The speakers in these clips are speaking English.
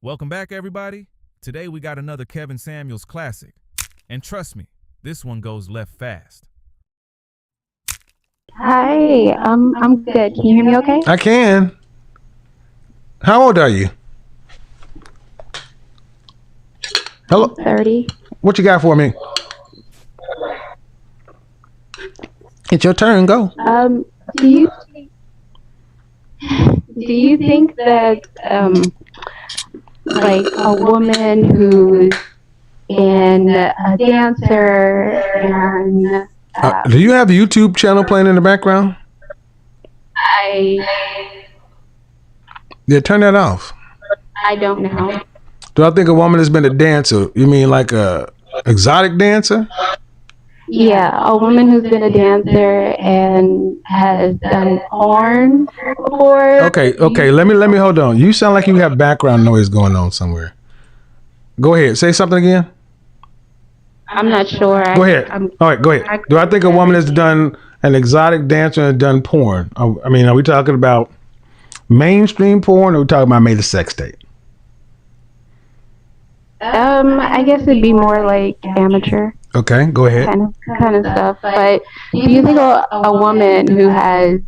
Welcome back, everybody. Today we got another Kevin Samuels classic. And trust me, this one goes left fast. Hi, I'm good. Can you hear me okay? I can. How old are you? Hello. 30. What you got for me? It's your turn. Go. Do you think that like a woman who's in a dancer and Do you have the YouTube channel playing in the background? I Yeah, turn that off. I don't know. Do I think a woman has been a dancer? You mean like a exotic dancer? Yeah, a woman who's been a dancer and has done porn before. Okay. Let me hold on. You sound like you have background noise going on somewhere. Go ahead. Say something again. I'm not sure. Go ahead. All right, go ahead. Do I think a woman has done an exotic dancer and done porn? I mean, are we talking about mainstream porn or are we talking about made a sex tape? I guess it'd be more like amateur Okay, go ahead. kind of stuff. But do you think a woman who has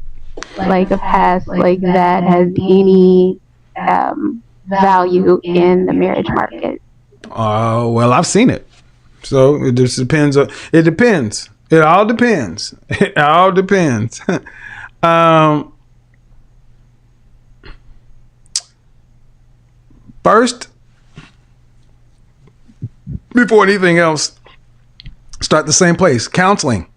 like a past like that has any value in the marriage market? Well, I've seen it. So it just depends. It depends. It all depends. It all depends. First, before anything else, start the same place. Counseling.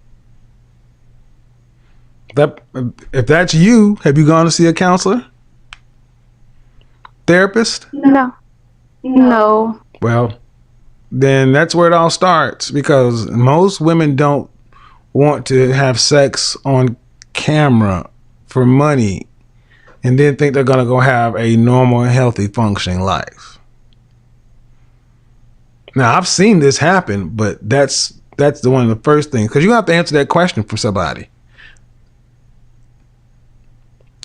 If that's you, have you gone to see a counselor? Therapist? No. Well, then that's where it all starts because most women don't want to have sex on camera for money and then think they're going to go have a normal, healthy, functioning life. Now, I've seen this happen, but that's the one of the first things because you have to answer that question for somebody.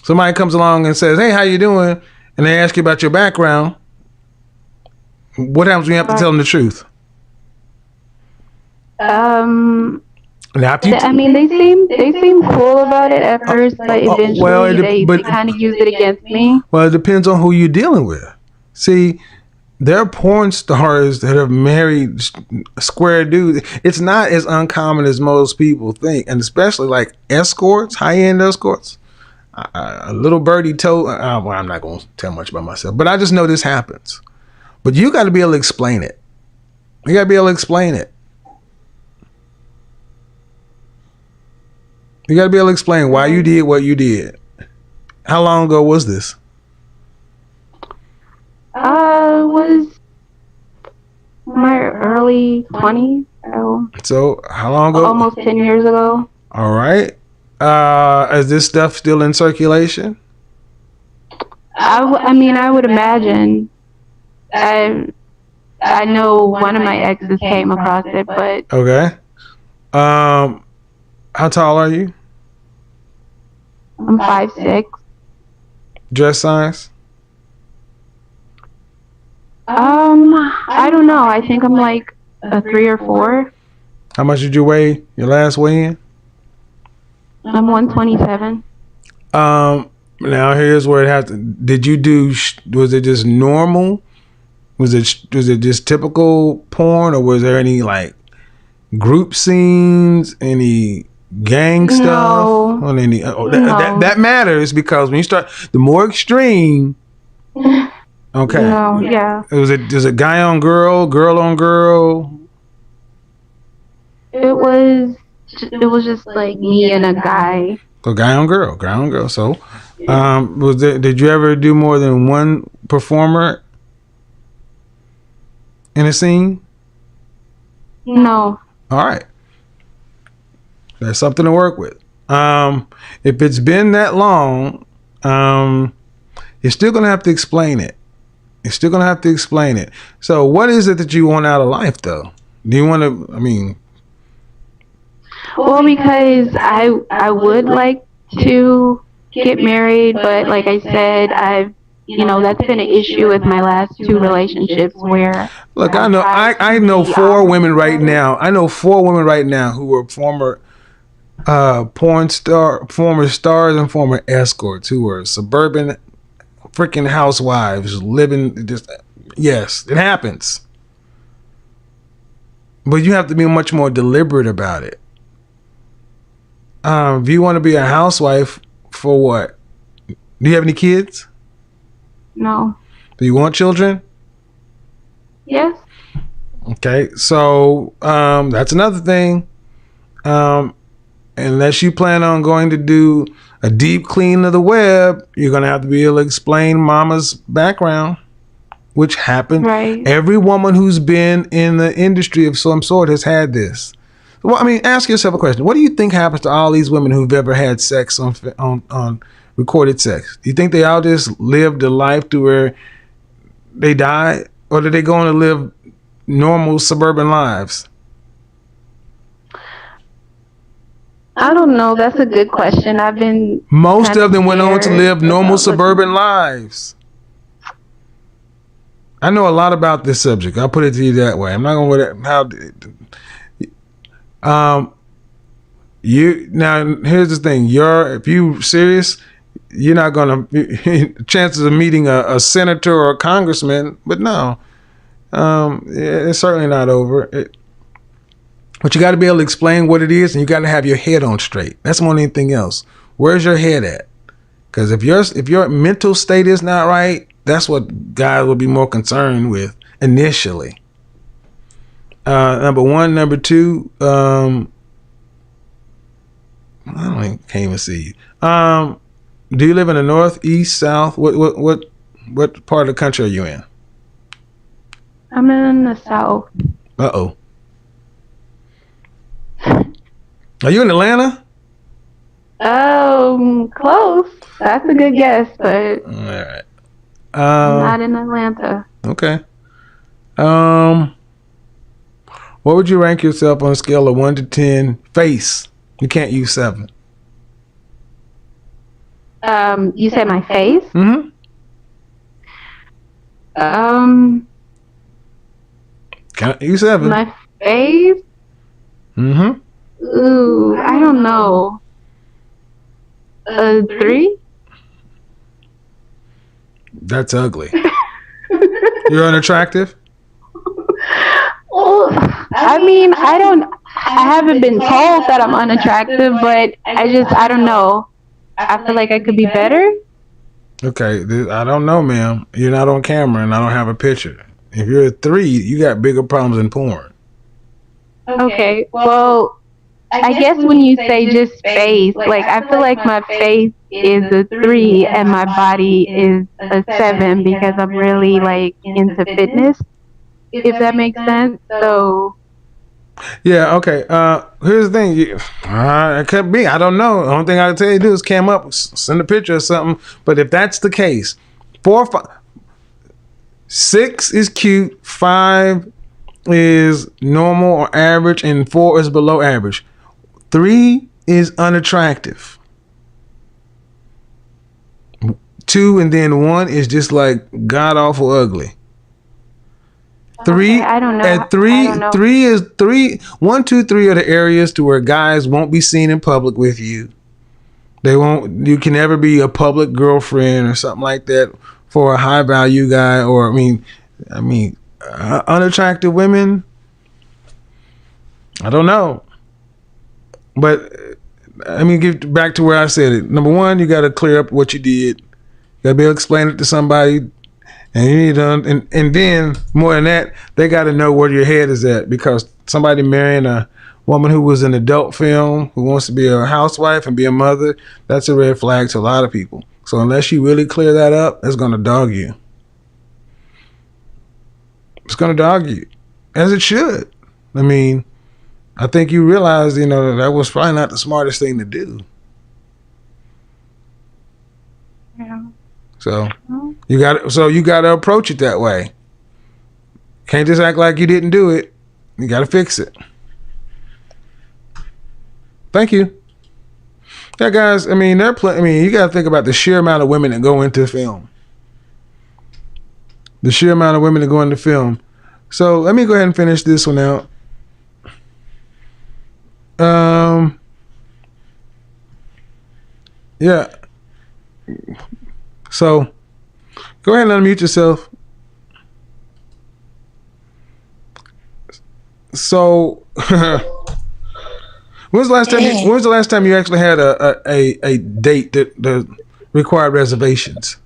Somebody comes along and says, "Hey, how you doing?" and they ask you about your background. What happens when you have to tell them the truth? Now, Now, they seem cool about it at first, but eventually they kind of use it against me. Well, it depends on who you're dealing with. See, there are porn stars that have married square dudes. It's not as uncommon as most people think, and especially like escorts, high-end escorts. A little birdie told. Well, I'm not going to tell much about myself, but I just know this happens. But you got to be able to explain it. You got to be able to explain it. You got to be able to explain why you did what you did. How long ago was this? Was my early 20s. So how long ago? Almost 10 years ago. All right. Is this stuff still in circulation? I mean, I would imagine. I know one of my exes came across it, but okay. How tall are you? I'm 5'6". Dress size? I don't know. I think I'm like a 3 or 4. How much did you weigh your last weigh-in? I'm 127. Now here's where it has to. Did you do? Was it just normal? Was it just typical porn, or was there any like group scenes, any gang stuff? No. On any? That matters because when you start, the more extreme. Okay. No, yeah. Was it guy on girl, girl on girl? It was just like me and a guy. So guy on girl. So, did you ever do more than one performer in a scene? No. All right. That's something to work with. If it's been that long, you're still gonna have to explain it. So, what is it that you want out of life, though? Do you want to? I mean, well, because I would like to get married, but like I said, that's been an issue with my last two relationships where Look, I tried I to know be four honest women right about it. now. I know four women right now who were former former stars and former escorts who were suburban freaking housewives living just. Yes, it happens, but you have to be much more deliberate about it. If you want to be a housewife, for what? Do you have any kids? No. Do you want children? Yes. Okay, so that's another thing. Unless you plan on going to do a deep clean of the web, you're going to have to be able to explain mama's background, which happened. Right. Every woman who's been in the industry of some sort has had this. Well, I mean, ask yourself a question. What do you think happens to all these women who've ever had sex on recorded sex? Do you think they all just lived a life to where they died? Or did they go on to live normal suburban lives? I don't know. That's a good question. I've been Most kind of them went on to scared live normal about suburban lives. I know a lot about this subject. I'll put it to you that way. I'm not going to you now. Here's the thing. If you serious, you're not going to chances of meeting a senator or a congressman. But no, it's certainly not over. But you got to be able to explain what it is, and you got to have your head on straight. That's more than anything else. Where's your head at? Because if your mental state is not right, that's what guys will be more concerned with initially. Number one, number two. Can't even see you. Do you live in the north, east, south? What part of the country are you in? I'm in the South. Uh-oh. Are you in Atlanta? Close. That's a good guess, but All right. I'm not in Atlanta. Okay. What would you rank yourself on a scale of 1 to 10? Face. You can't use 7. You said my face? Mm-hmm. Can't use 7. My face? Mm-hmm. Ooh, I don't know. 3? That's ugly. You're unattractive? Well, I mean, I haven't been told that I'm unattractive, but I don't know. I feel like I could be better. Okay, I don't know, ma'am. You're not on camera and I don't have a picture. If you're a 3, you got bigger problems than porn. Okay, well, I guess when you say just face, like I feel like my face is a 3 and my body is a 7 because I'm really like into fitness, if that makes sense. So Yeah, okay. Here's the thing. It could be. I don't know. The only thing I can tell you to do is cam up, send a picture or something. But if that's the case, 4, 5, 6 is cute, 5 is normal or average, and 4 is below average. 3 is unattractive. 2 and then 1 is just like god awful ugly. 3, okay, I don't know. at 3, I don't know. 3 is 3. 1, 2, 3 are the areas to where guys won't be seen in public with you. They won't. You can never be a public girlfriend or something like that for a high value guy. Or unattractive women. I don't know, but get back to where I said it. Number one, you got to clear up what you did. You got to be able to explain it to somebody. And you need to, and then more than that, they got to know where your head is at, because somebody marrying a woman who was in adult film, who wants to be a housewife and be a mother, that's a red flag to a lot of people. So unless you really clear that up, it's going to dog you. It's going to dog you, as it should. I mean, I think you realize, that was probably not the smartest thing to do. Yeah. So you got to approach it that way. Can't just act like you didn't do it. You got to fix it. Thank you. Yeah, guys. You got to think about the sheer amount of women that go into film. The sheer amount of women that go into film. So let me go ahead and finish this one out. Yeah. So go ahead and unmute yourself. So when was the last time you actually had a date that required reservations?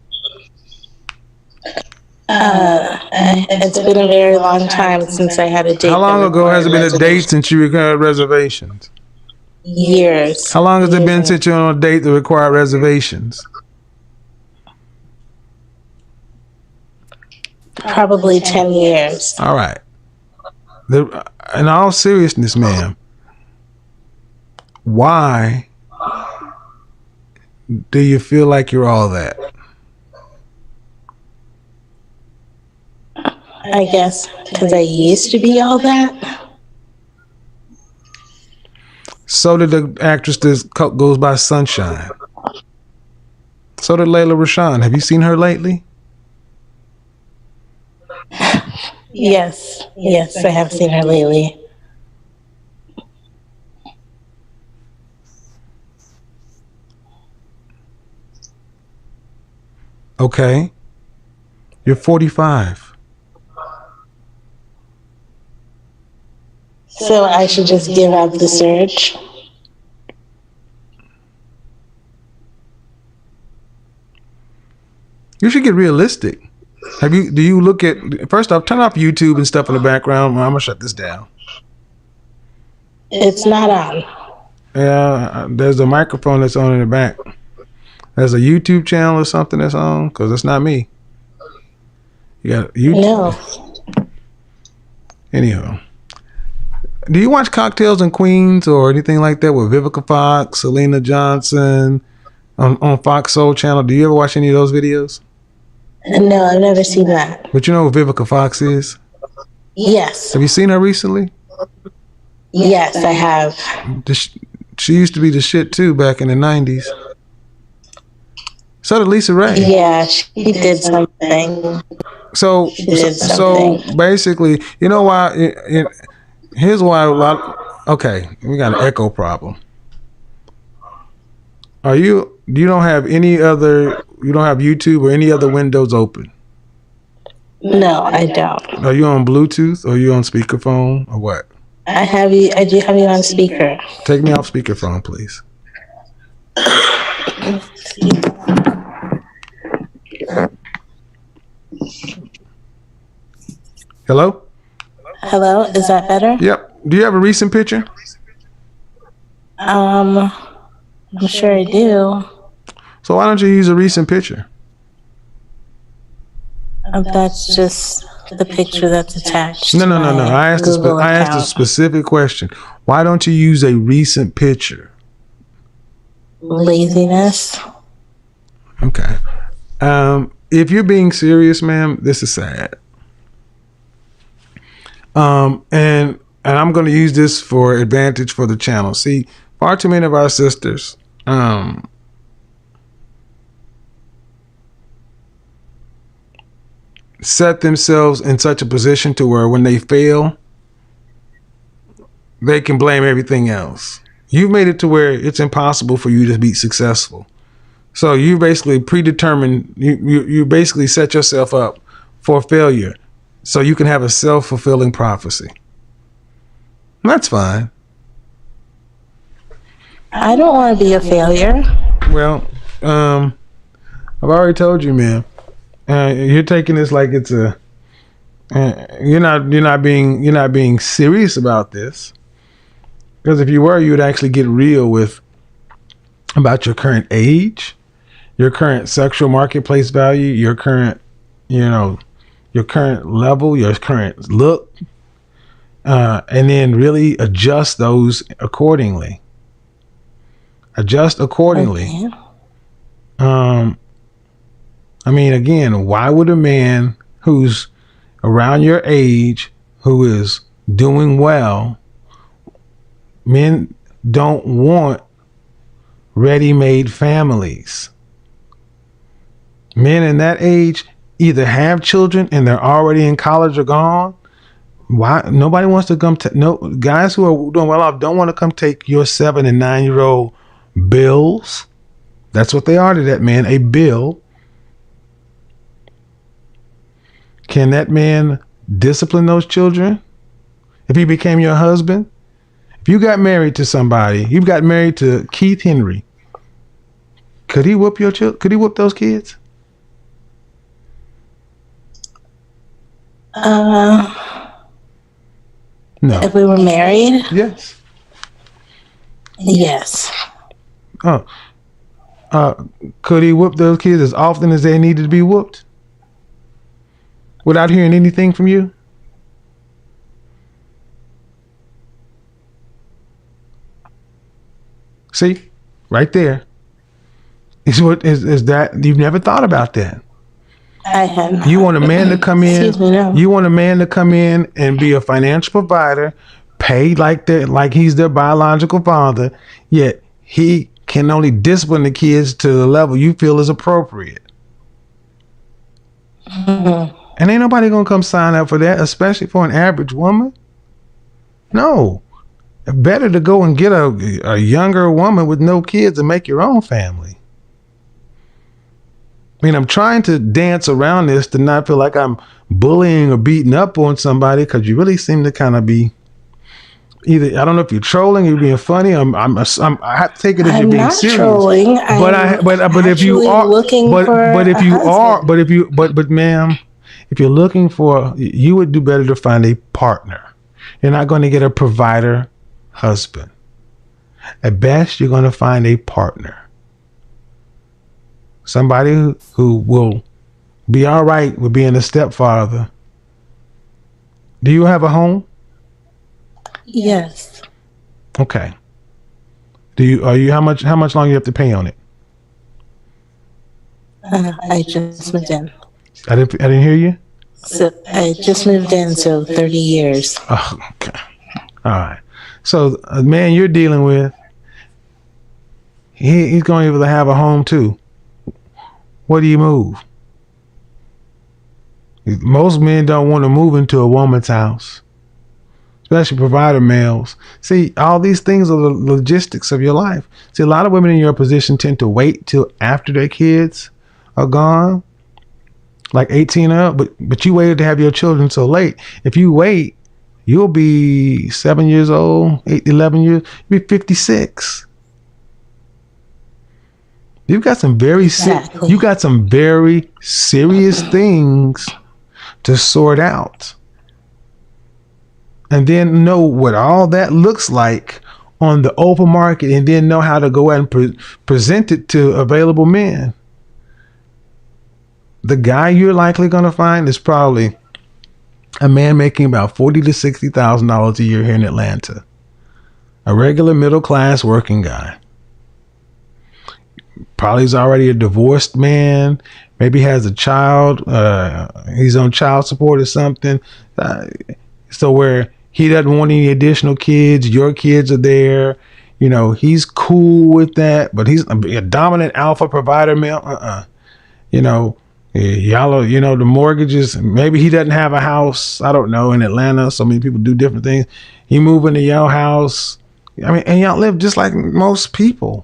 It's been a very long time since I had a date. How long ago has it been a date since you required reservations? Years. How long has it been since you're on a date that required reservations? Probably 10 years. All right. In all seriousness, ma'am, why do you feel like you're all that? I guess because I used to be all that. So did the actress that goes by Sunshine. So did Layla Rashawn. Have you seen her lately? Yes, I have seen her lately. Okay. You're 45. So I should just give up the search? You should get realistic. Do you look at, first off, turn off YouTube and stuff in the background. I'm gonna shut this down. It's not on. Yeah, there's a microphone that's on in the back. There's a YouTube channel or something that's on, because it's not me. You got YouTube. No. Anyhow. Do you watch Cocktails and Queens or anything like that with Vivica Fox, Selena Johnson on Fox Soul Channel? Do you ever watch any of those videos? No, I've never seen that. But you know who Vivica Fox is? Yes. Have you seen her recently? Yes, I have. She used to be the shit too back in the 90s. So did Lisa Ray. Yeah, she did something. So basically, you know why? Here's why a lot. Okay, we got an echo problem. You don't have any other? You don't have YouTube or any other windows open? No, I don't. Are you on Bluetooth or are you on speakerphone or what? I do have you on speaker. Take me off speakerphone, please. Hello? Hello, is that better? Yep. Do you have a recent picture? I'm sure I do. So why don't you use a recent picture? That's just the picture that's attached. No. I asked a specific question. Why don't you use a recent picture? Laziness. Okay. If you're being serious, ma'am, this is sad. And I'm going to use this for advantage for the channel. See, far too many of our sisters, set themselves in such a position to where when they fail, they can blame everything else. You've made it to where it's impossible for you to be successful. So you basically predetermined, you basically set yourself up for failure so you can have a self-fulfilling prophecy. That's fine. I don't want to be a failure. Well, I've already told you, man. You're taking this like it's a. You're not being serious about this. Because if you were, you would actually get real about your current age, your current sexual marketplace value, your current level, your current look, and then really adjust those accordingly. Okay. I mean, again, why would a man who's around your age, who is doing well, men don't want ready-made families. Men in that age either have children and they're already in college or gone. Why nobody wants to come? No guys who are doing well off don't want to come take your 7 and 9-year-old bills. That's what they are to that man, a bill. Can that man discipline those children if he became your husband? If you got married to somebody, you got married to Keith Henry, could he whoop your children? Could he whoop those kids? No. If we were married, Yes. yes. Oh. Could he whoop those kids as often as they needed to be whooped? Without hearing anything from you? See? Right there. Is that you've never thought about that. I had. You want a man to come in. Excuse me, no. You want a man to come in and be a financial provider, pay like he's their biological father, yet he can only discipline the kids to the level you feel is appropriate. Mm-hmm. And ain't nobody gonna come sign up for that, especially for an average woman. No. Better to go and get a younger woman with no kids and make your own family. I mean, I'm trying to dance around this to not feel like I'm bullying or beating up on somebody, because you really seem to kind of be either, I don't know if you're trolling, you're being funny. I have to take it as I'm you're being not serious. trolling. But if you are looking for but ma'am, if you're looking for, you would do better to find a partner. You're not going to get a provider husband. At best, you're going to find a partner. Somebody who will be all right with being a stepfather. Do you have a home? Yes. Okay. How much longer you have to pay on it? I just moved in. I didn't hear you. So I just moved in, so 30 years. Oh, okay. All right. So, man, you're dealing with, he's going to be able to have a home too. Where do you move? Most men don't want to move into a woman's house, especially provider males. See, all these things are the logistics of your life. See, a lot of women in your position tend to wait till after their kids are gone, like 18 or up, but you waited to have your children so late. If you wait, you'll be 7 years old, 11 years, you'll be 56. You got some very serious things to sort out, and then know what all that looks like on the open market, and then know how to go out and present it to available men. The guy you're likely going to find is probably a man making about $40,000 to $60,000 a year here in Atlanta, a regular middle class working guy. Probably is already a divorced man. Maybe has a child. He's on child support or something. So where he doesn't want any additional kids, your kids are there. You know, he's cool with that, but he's a dominant alpha provider male. You know, y'all, you know, the mortgages, maybe he doesn't have a house. I don't know, in Atlanta. So many people do different things. He move into your house. I mean, and y'all live just like most people.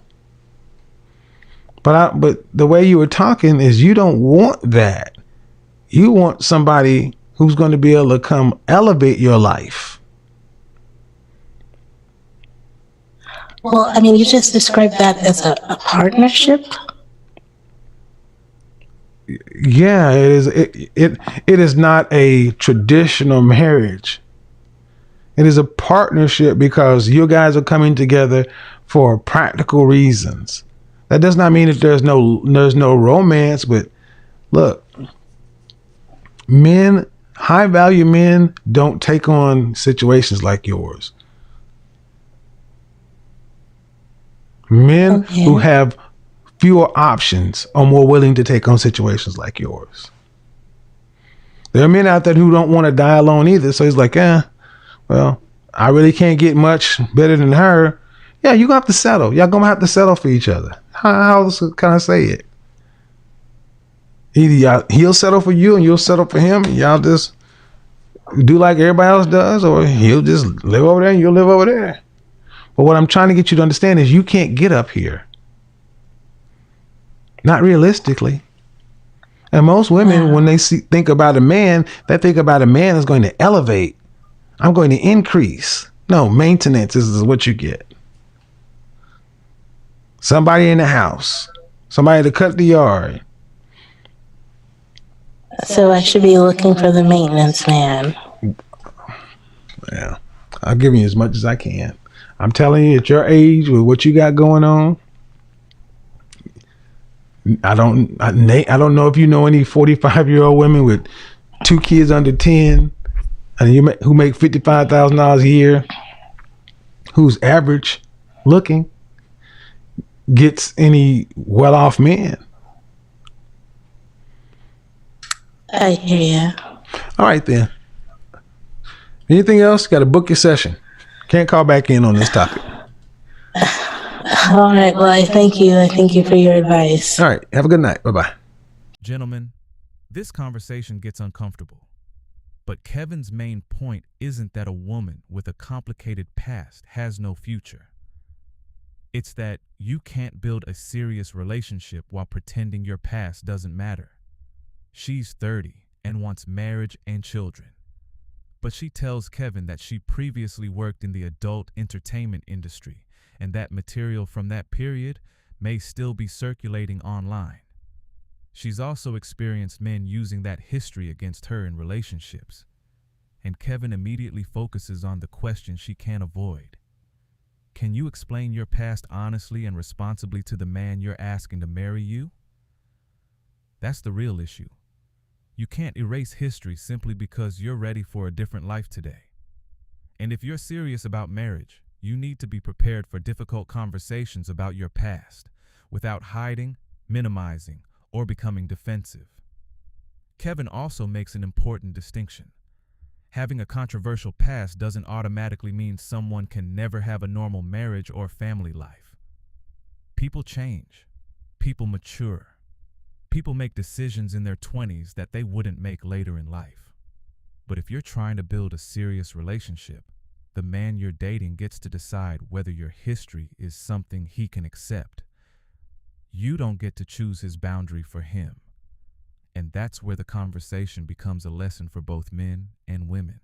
But the way you were talking is you don't want that. You want somebody who's going to be able to come elevate your life. Well, I mean, you just described that as a partnership. Yeah, it is. It is not a traditional marriage. It is a partnership because you guys are coming together for practical reasons. That does not mean that there's no romance, but look, men, high value men don't take on situations like yours. Men who have fewer options are more willing to take on situations like yours. There are men out there who don't want to die alone either. So he's like, well, I really can't get much better than her. Yeah, you're going to have to settle. Y'all going to have to settle for each other. How else can I say it? he'll settle for you and you'll settle for him, and y'all just do like everybody else does, or he'll just live over there and you'll live over there. But what I'm trying to get you to understand is you can't get up here. Not realistically. And most women, when they think about a man, they think about a man is going to elevate. I'm going to increase. No, maintenance is what you get. Somebody in the house. Somebody to cut the yard. So I should be looking for the maintenance man. Yeah, I'll give you as much as I can. I'm telling you, at your age, with what you got going on, I don't know if you know any 45-year-old women with 2 kids under 10, and who make $55,000 a year, who's average looking, gets any well-off men. I hear you. All right then. Anything else? Got to book your session. Can't call back in on this topic. All right. Well, I thank you. I thank you for your advice. All right. Have a good night. Bye-bye. Gentlemen, this conversation gets uncomfortable. But Kevin's main point isn't that a woman with a complicated past has no future. It's that you can't build a serious relationship while pretending your past doesn't matter. She's 30 and wants marriage and children. But she tells Kevin that she previously worked in the adult entertainment industry and that material from that period may still be circulating online. She's also experienced men using that history against her in relationships. And Kevin immediately focuses on the question she can't avoid. Can you explain your past honestly and responsibly to the man you're asking to marry you? That's the real issue. You can't erase history simply because you're ready for a different life today. And if you're serious about marriage, you need to be prepared for difficult conversations about your past without hiding, minimizing, or becoming defensive. Kevin also makes an important distinction. Having a controversial past doesn't automatically mean someone can never have a normal marriage or family life. People change. People mature. People make decisions in their 20s that they wouldn't make later in life. But if you're trying to build a serious relationship, the man you're dating gets to decide whether your history is something he can accept. You don't get to choose his boundary for him. And that's where the conversation becomes a lesson for both men and women.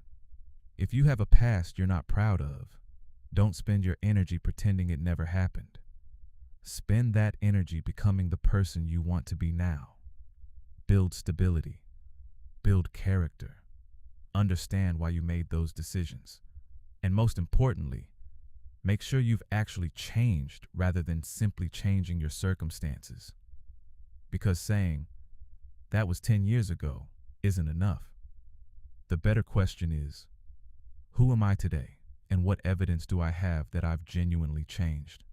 If you have a past you're not proud of, don't spend your energy pretending it never happened. Spend that energy becoming the person you want to be now. Build stability. Build character. Understand why you made those decisions. And most importantly, make sure you've actually changed rather than simply changing your circumstances. Because saying, "That was 10 years ago," isn't enough. The better question is, who am I today, and what evidence do I have that I've genuinely changed?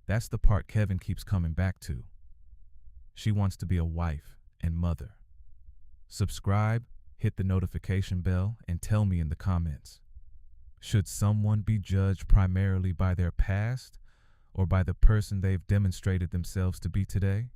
That's the part Kevin keeps coming back to. She wants to be a wife and mother. Subscribe, hit the notification bell, and tell me in the comments. Should someone be judged primarily by their past or by the person they've demonstrated themselves to be today?